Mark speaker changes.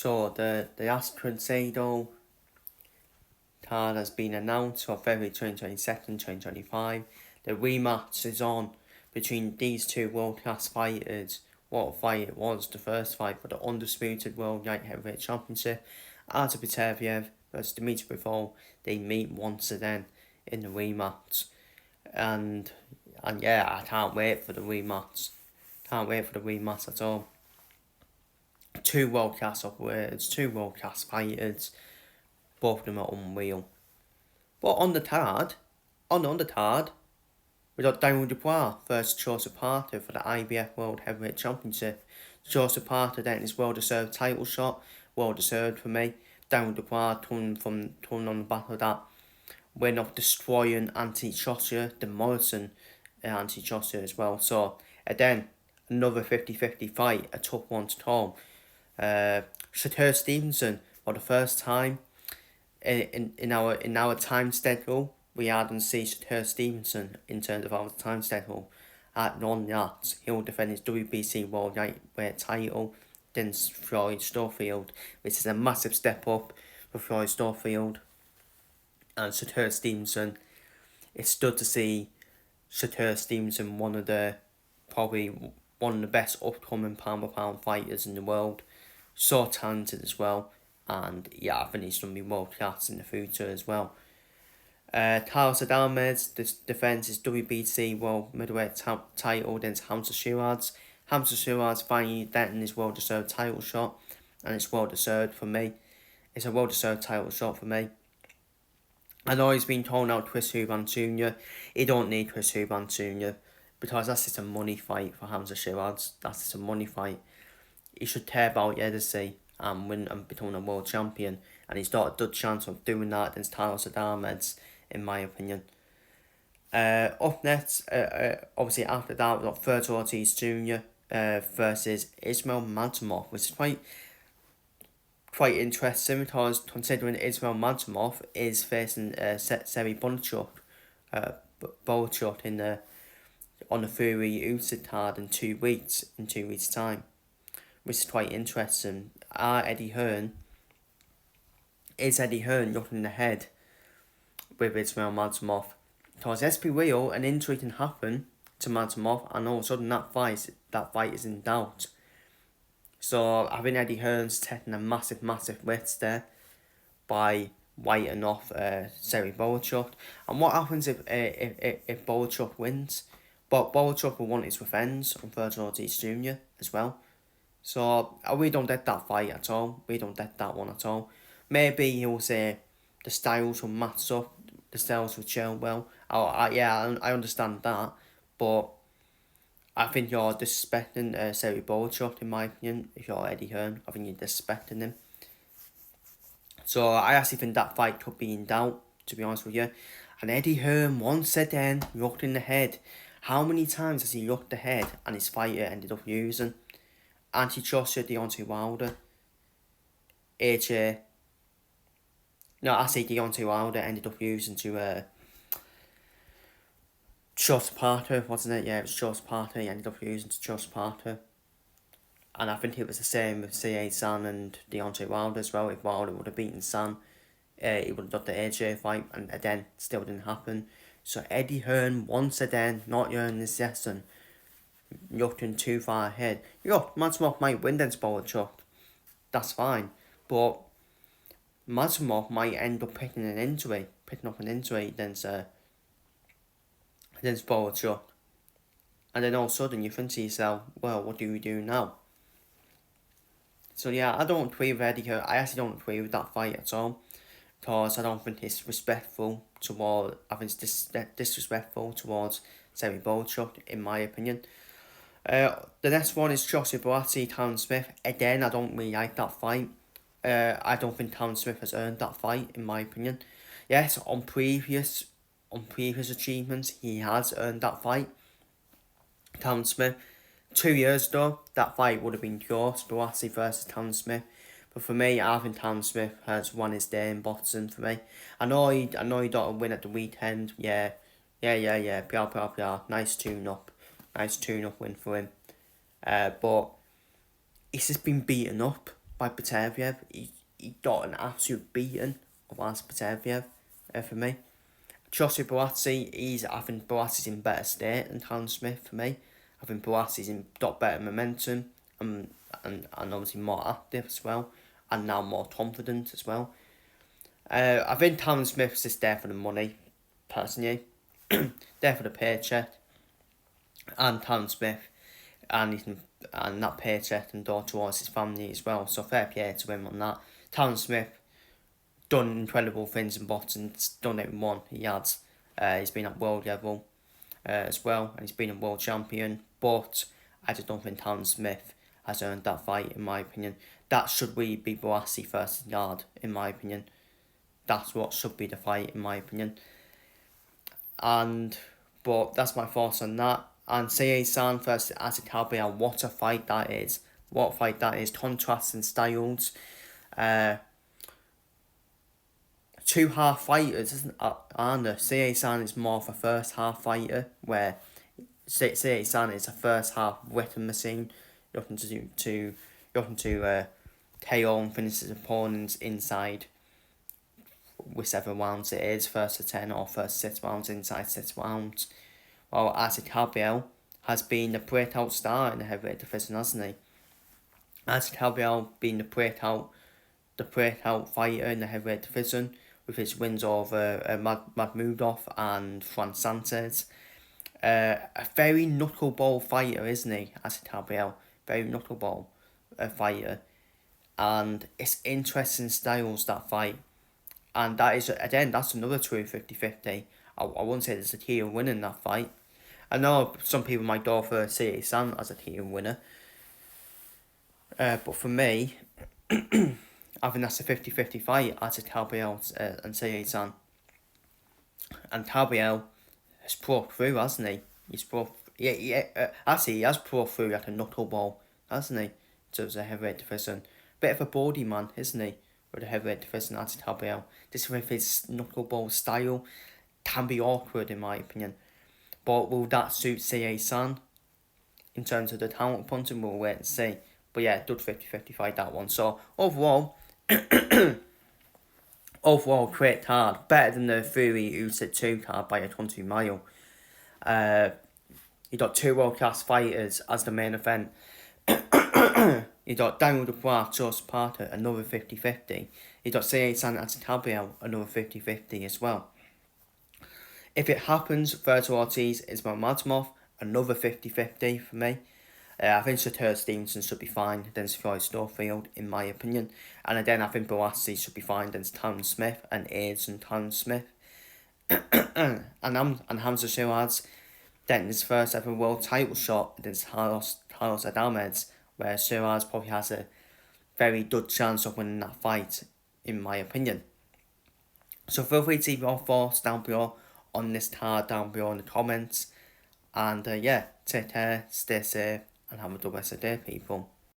Speaker 1: So the Artur card has been announced for February 2022, 2025. The rematch is on between these two world-class fighters. What a fight it was, the first fight for the undisputed World Light Heavyweight Championship. Artur Beterbiev versus Dmitry Bivol. They meet once again in the rematch. And yeah, I can't wait for the rematch. Can't wait for the rematch at all. Two world-class operators, two world-class fighters. Both of them are unreal. But on the card, we got Daniel Dubois versus Joseph Artur for the IBF World Heavyweight Championship. Joseph Artur then his well-deserved title shot, well-deserved for me. Daniel Dubois turning on the back of that win of destroying Anthony Joshua, demolishing Anthony Joshua as well. So again, another 50-50 fight, a tough one to call. Shakur Stevenson for the first time in our time schedule, we hadn't seen Shakur Stevenson in terms of our time schedule. At non-that, he'll defend his WBC World Lightweight title against Floyd Stofffield, which is a massive step up for Floyd Stofffield. And Shakur Stevenson, it's good to see Shakur Stevenson, probably one of the best upcoming pound-for-pound fighters in the world. So talented as well. And yeah, I think he's going to be world class in the future as well. Carlos Adamed's defends his WBC World Middleweight title against Hamza Shiraz. Hamza Shiraz finally getting his well-deserved title shot, and it's well-deserved for me. It's a well-deserved title shot for me. I know he's been calling out Chris Eubank Jr. He don't need Chris Eubank Jr. because that's just a money fight for Hamza Shiraz. That's just a money fight. He should care about legacy and win and become a world champion, and he's got a good chance of doing that against Carlos Adamed's, in my opinion. Up next, obviously after that, we've got Fergal Ortiz Jr. Versus Ismail Madrimov, which is quite interesting because considering Ismail Madrimov is facing Sergey Bohachuk on the Fury Usyk card in 2 weeks, time, which is quite interesting. Is Eddie Hearn looking ahead with Ismail Madrimov? Because let's be real, an injury can happen to Madrimov, and all of a sudden that fight is in doubt. So I think Eddie Hearn's taking a massive risk there by writing off Sergey Bohachuk. And what happens if Bohachuk wins? But Bohachuk will want his revenge on Fergal Ortiz Jr. as well. So we don't get that fight at all. We don't get that one at all. Maybe he'll say the styles will match up, the styles will gel well. I understand that, but I think you're disrespecting Sergey Bohachuk, in my opinion. If you're Eddie Hearn, I think you're disrespecting him. So I actually think that fight could be in doubt, to be honest with you. And Eddie Hearn once again looked in the head. How many times has he looked ahead and his fighter ended up using? Anthony Joshua, Deontay Wilder, Deontay Wilder ended up using to Joseph Artur, wasn't it? Yeah, it was Joseph Artur. He ended up using to Joseph Artur. And I think it was the same with C.A. San and Deontay Wilder as well. If Wilder would have beaten San, he would have got the AJ fight, and again, still didn't happen. So Eddie Hearn, once again, not learning this lesson, looking too far ahead. Madrimov might win against Bohachuk. That's fine. But Madrimov might end up picking up an injury against Bohachuk. And then all of a sudden you think to yourself, well, what do we do now? So yeah, I don't agree with Eddie Hearn. I actually don't agree with that fight at all. Because I don't think it's disrespectful towards Sergey Bohachuk, in my opinion. The next one is Joshua Buatsi, Callum Smith. Again, I don't really like that fight. I don't think Callum Smith has earned that fight, in my opinion. Yes, on previous achievements, he has earned that fight. Callum Smith. 2 years ago, that fight would have been close, Buatsi versus Callum Smith. But for me, I think Callum Smith has won his day in boxing for me. I know he got a win at the weekend. Yeah. Nice tune-up win for him. But he's just been beaten up by Beterbiev. He got an absolute beating of Artur Beterbiev for me. Joseph Buatsi, I think Buatsi's in better state than Callum Smith for me. I think Buatsi's got better momentum and obviously more active as well, and now more confident as well. I think Callum Smith's just there for the money, personally. There for the paycheck. And Callum Smith, and that paycheck and go towards his family as well. So fair play to him on that. Callum Smith done incredible things in boxing, done it in one. He has. He's been at world level as well, and he's been a world champion. But I just don't think Callum Smith has earned that fight, in my opinion. That should really be Buatsi versus Yard, in my opinion. That's what should be the fight, in my opinion. But that's my thoughts on that. And San versus Azikabia, what a fight that is. What a fight that is. Contrasting styles. Two half fighters, aren't there? San is more of a first half fighter, where San is a first half weapon machine. Looking to KO and finish his opponents inside whichever rounds it is, first to 10 or first 6 rounds, inside 6 rounds. While Azikabia has been the breakout star in the heavyweight division, hasn't he? Azikabia being the breakout fighter in the heavyweight division, with his wins over Magmudov and Fran Sanchez. A very knuckleball fighter, isn't he, Azikabia? Very knuckleball fighter. And it's interesting styles, that fight. And that is, again, that's another true 50-50. I wouldn't say there's a clear winner in that fight. I know some people might go for San as a clear winner. But for me, I think that's a 50-50 fight, as a Tabiel and San. And Tabiel has broke through, hasn't he? Actually, he has broke through like a knuckleball, hasn't he? So it's a heavyweight division. Bit of a body man, isn't he? With a heavyweight division, as Tabiel. Just with his knuckleball style, can be awkward in my opinion. But will that suit San in terms of the talent punching? We'll wait and see. But yeah, good 50-50 fight, that one. So overall, great card. Better than the Fury Usyk 2 card by a 20 mile. You got two world class fighters as the main event. You got Daniel Dubois, Joseph Parker, another 50-50. You got San Azikabia, another 50-50 as well. If it happens, Virgil Ortiz is Magmudov, another 50-50 for me. I think Shakur Stevenson should be fine against Floyd Storefield, in my opinion. And again, I think Buatsi should be fine against Callum Smith and aids and Callum Smith. and Hamza Shiraz getting his first ever world title shot against Carlos Adames, where Shiraz probably has a very good chance of winning that fight, in my opinion. So feel free to leave your thoughts down below on this card down below in the comments. And yeah, take care, stay safe, and have a good rest of the day, people.